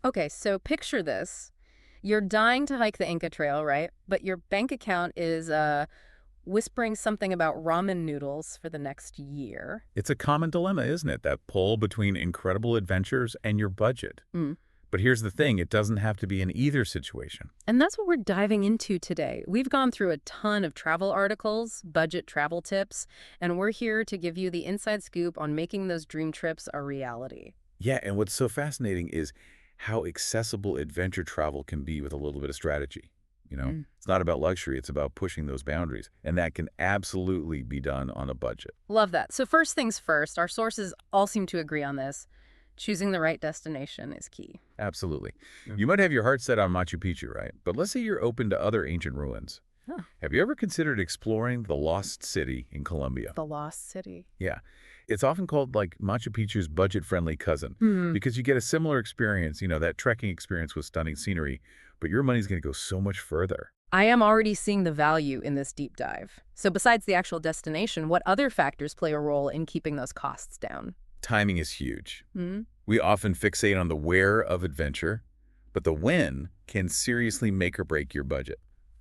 Okay, so picture this. You're dying to hike the Inca Trail, right? But your bank account is whispering something about ramen noodles for the next year. It's a common dilemma, isn't it? That pull between incredible adventures and your budget. Mm. But here's the thing, it doesn't have to be in either situation. And that's what we're diving into today. We've gone through a ton of travel articles, budget travel tips, and we're here to give you the inside scoop on making those dream trips a reality. Yeah, and what's so fascinating is how accessible adventure travel can be with a little bit of strategy. Mm. It's not about luxury, it's about pushing those boundaries. And that can absolutely be done on a budget. Love that. So first things first, our sources all seem to agree on this. Choosing the right destination is key. Absolutely. Yeah. You might have your heart set on Machu Picchu, right? But let's say you're open to other ancient ruins. Huh. Have you ever considered exploring the Lost City in Colombia? The Lost City. Yeah. It's often called like Machu Picchu's budget-friendly cousin Hmm. because you get a similar experience, that trekking experience with stunning scenery, but your money's going to go so much further. I am already seeing the value in this deep dive. So besides the actual destination, what other factors play a role in keeping those costs down? Timing is huge. Hmm. We often fixate on the where of adventure, but the when can seriously make or break your budget.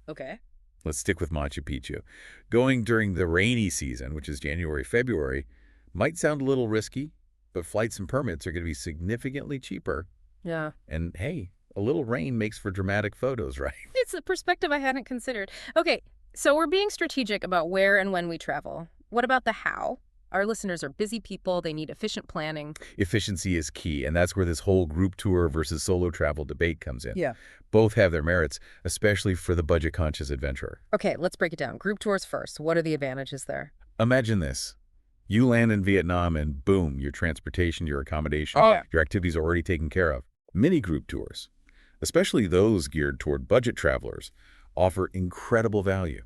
Okay. Let's stick with Machu Picchu. Going during the rainy season, which is January, February, might sound a little risky, but flights and permits are going to be significantly cheaper. Yeah. And hey, a little rain makes for dramatic photos, right? It's a perspective I hadn't considered. Okay, so we're being strategic about where and when we travel. What about the how? Our listeners are busy people. They need efficient planning. Efficiency is key, and that's where this whole group tour versus solo travel debate comes in. Yeah. Both have their merits, especially for the budget-conscious adventurer. Okay, let's break it down. Group tours first. What are the advantages there? Imagine this. You land in Vietnam and boom, your transportation, your accommodation, Oh, yeah. your activities are already taken care of. Mini group tours, especially those geared toward budget travelers, offer incredible value.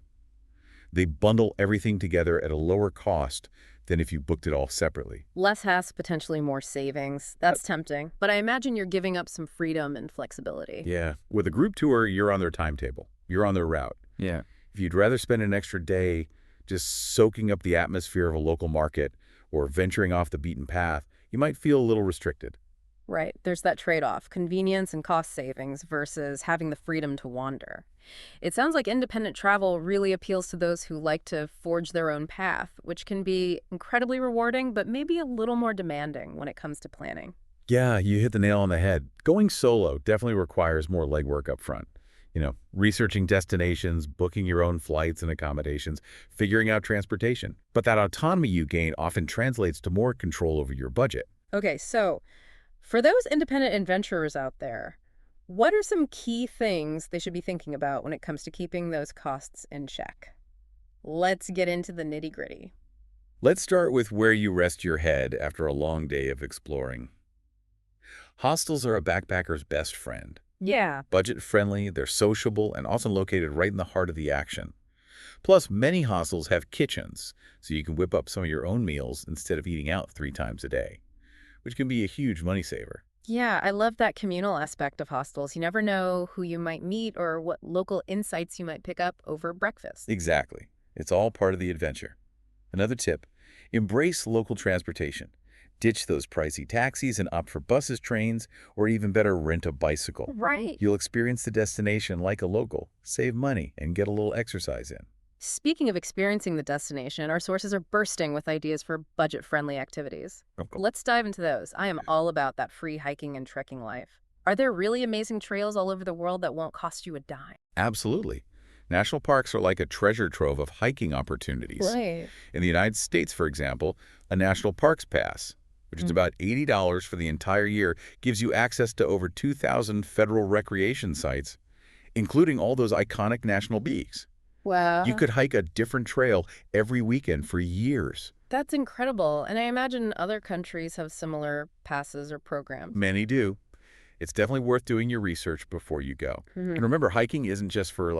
They bundle everything together at a lower cost than if you booked it all separately. Less has potentially more savings. That's tempting. But I imagine you're giving up some freedom and flexibility. Yeah. With a group tour, you're on their timetable. You're on their route. Yeah. If you'd rather spend an extra day just soaking up the atmosphere of a local market or venturing off the beaten path, you might feel a little restricted. Right. There's that trade-off, convenience and cost savings versus having the freedom to wander. It sounds like independent travel really appeals to those who like to forge their own path, which can be incredibly rewarding, but maybe a little more demanding when it comes to planning. Yeah, you hit the nail on the head. Going solo definitely requires more legwork up front. Researching destinations, booking your own flights and accommodations, figuring out transportation. But that autonomy you gain often translates to more control over your budget. Okay, so for those independent adventurers out there, what are some key things they should be thinking about when it comes to keeping those costs in check? Let's get into the nitty-gritty. Let's start with where you rest your head after a long day of exploring. Hostels are a backpacker's best friend. Yeah. Budget-friendly, they're sociable, and often located right in the heart of the action. Plus, many hostels have kitchens, so you can whip up some of your own meals instead of eating out 3 times a day, which can be a huge money saver. Yeah, I love that communal aspect of hostels. You never know who you might meet or what local insights you might pick up over breakfast. Exactly. It's all part of the adventure. Another tip, embrace local transportation. Ditch those pricey taxis and opt for buses, trains, or even better, rent a bicycle. Right. You'll experience the destination like a local, save money, and get a little exercise in. Speaking of experiencing the destination, our sources are bursting with ideas for budget-friendly activities. Let's dive into those. I am all about that free hiking and trekking life. Are there really amazing trails all over the world that won't cost you a dime? Absolutely. National parks are like a treasure trove of hiking opportunities. Right. In the United States, for example, a National Parks Pass, which is about $80 for the entire year, gives you access to over 2,000 federal recreation sites, including all those iconic national peaks. Wow. You could hike a different trail every weekend for years. That's incredible. And I imagine other countries have similar passes or programs. Many do. It's definitely worth doing your research before you go. And remember, hiking isn't just for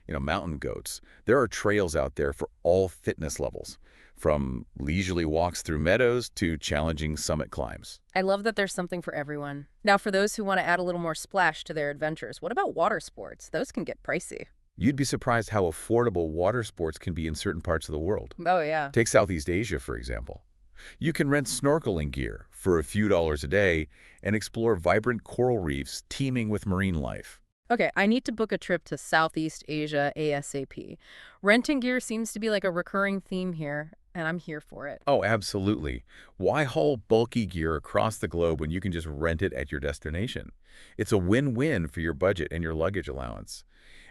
mountain goats. There are trails out there for all fitness levels, from leisurely walks through meadows to challenging summit climbs. I love that there's something for everyone. Now, for those who want to add a little more splash to their adventures, what about water sports? Those can get pricey. You'd be surprised how affordable water sports can be in certain parts of the world. Oh, yeah. Take Southeast Asia, for example. You can rent snorkeling gear, for a few dollars a day and explore vibrant coral reefs teeming with marine life. Okay, I need to book a trip to Southeast Asia ASAP. Renting gear seems to be like a recurring theme here, and I'm here for it. Oh, absolutely. Why haul bulky gear across the globe when you can just rent it at your destination? It's a win-win for your budget and your luggage allowance.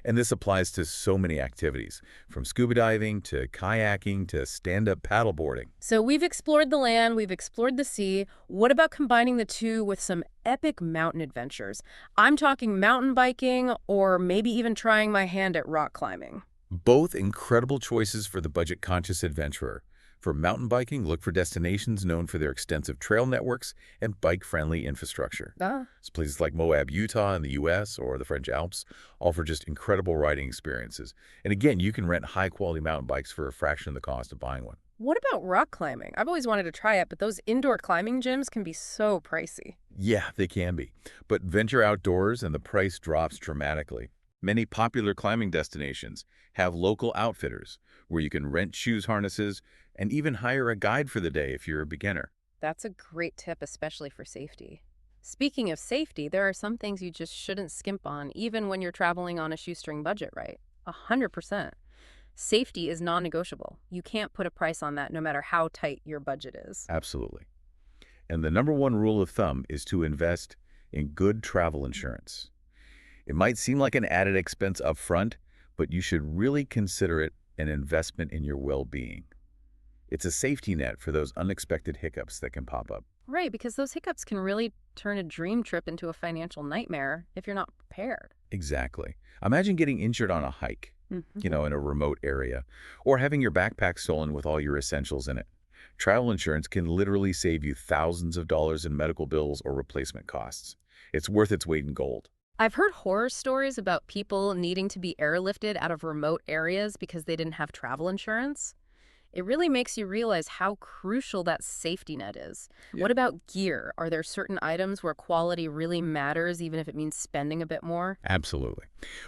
And this applies to so many activities, from scuba diving to kayaking to stand-up paddleboarding. So we've explored the land, we've explored the sea. What about combining the two with some epic mountain adventures? I'm talking mountain biking or maybe even trying my hand at rock climbing. Both incredible choices for the budget-conscious adventurer. For mountain biking, look for destinations known for their extensive trail networks and bike-friendly infrastructure. Ah, So places like Moab, Utah in the U.S. or the French Alps offer just incredible riding experiences. And again, you can rent high-quality mountain bikes for a fraction of the cost of buying one. what about rock climbing? I've always wanted to try it, but those indoor climbing gyms can be so pricey. Yeah, they can be. But venture outdoors and the price drops dramatically. Many popular climbing destinations have local outfitters where you can rent shoes harnesses and even hire a guide for the day if you're a beginner. That's a great tip, especially for safety. Speaking of safety, there are some things you just shouldn't skimp on, even when you're traveling on a shoestring budget, right? 100%. Safety is non-negotiable. You can't put a price on that no matter how tight your budget is. Absolutely. And the number one rule of thumb is to invest in good travel insurance. It might seem like an added expense up front, but you should really consider it an investment in your well-being. It's a safety net for those unexpected hiccups that can pop up. Right, because those hiccups can really turn a dream trip into a financial nightmare if you're not prepared. Exactly. Imagine getting injured on a hike, Mhm. in a remote area, or having your backpack stolen with all your essentials in it. Travel insurance can literally save you thousands of dollars in medical bills or replacement costs. It's worth its weight in gold. I've heard horror stories about people needing to be airlifted out of remote areas because they didn't have travel insurance. It really makes you realize how crucial that safety net is. Yeah. What about gear? Are there certain items where quality really matters, even if it means spending a bit more? Absolutely.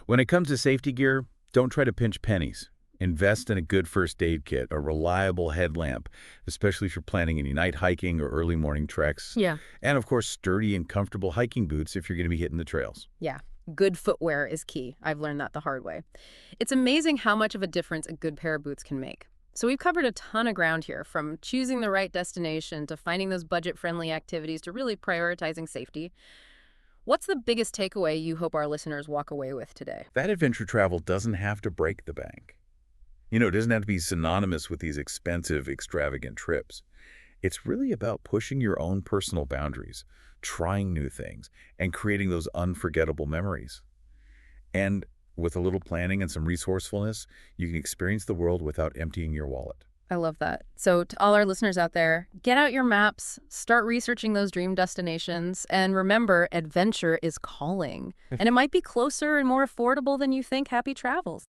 When it comes to safety gear, don't try to pinch pennies. Invest in a good first aid kit, a reliable headlamp, especially if you're planning any night hiking or early morning treks. Yeah. And of course, sturdy and comfortable hiking boots if you're going to be hitting the trails. Yeah, good footwear is key. I've learned that the hard way. It's amazing how much of a difference a good pair of boots can make. So we've covered a ton of ground here, from choosing the right destination to finding those budget-friendly activities to really prioritizing safety. What's the biggest takeaway you hope our listeners walk away with today? That adventure travel doesn't have to break the bank. It doesn't have to be synonymous with these expensive, extravagant trips. It's really about pushing your own personal boundaries, trying new things, and creating those unforgettable memories. And with a little planning and some resourcefulness, you can experience the world without emptying your wallet. I love that. So to all our listeners out there, get out your maps, start researching those dream destinations, and remember, adventure is calling. And it might be closer and more affordable than you think. Happy travels.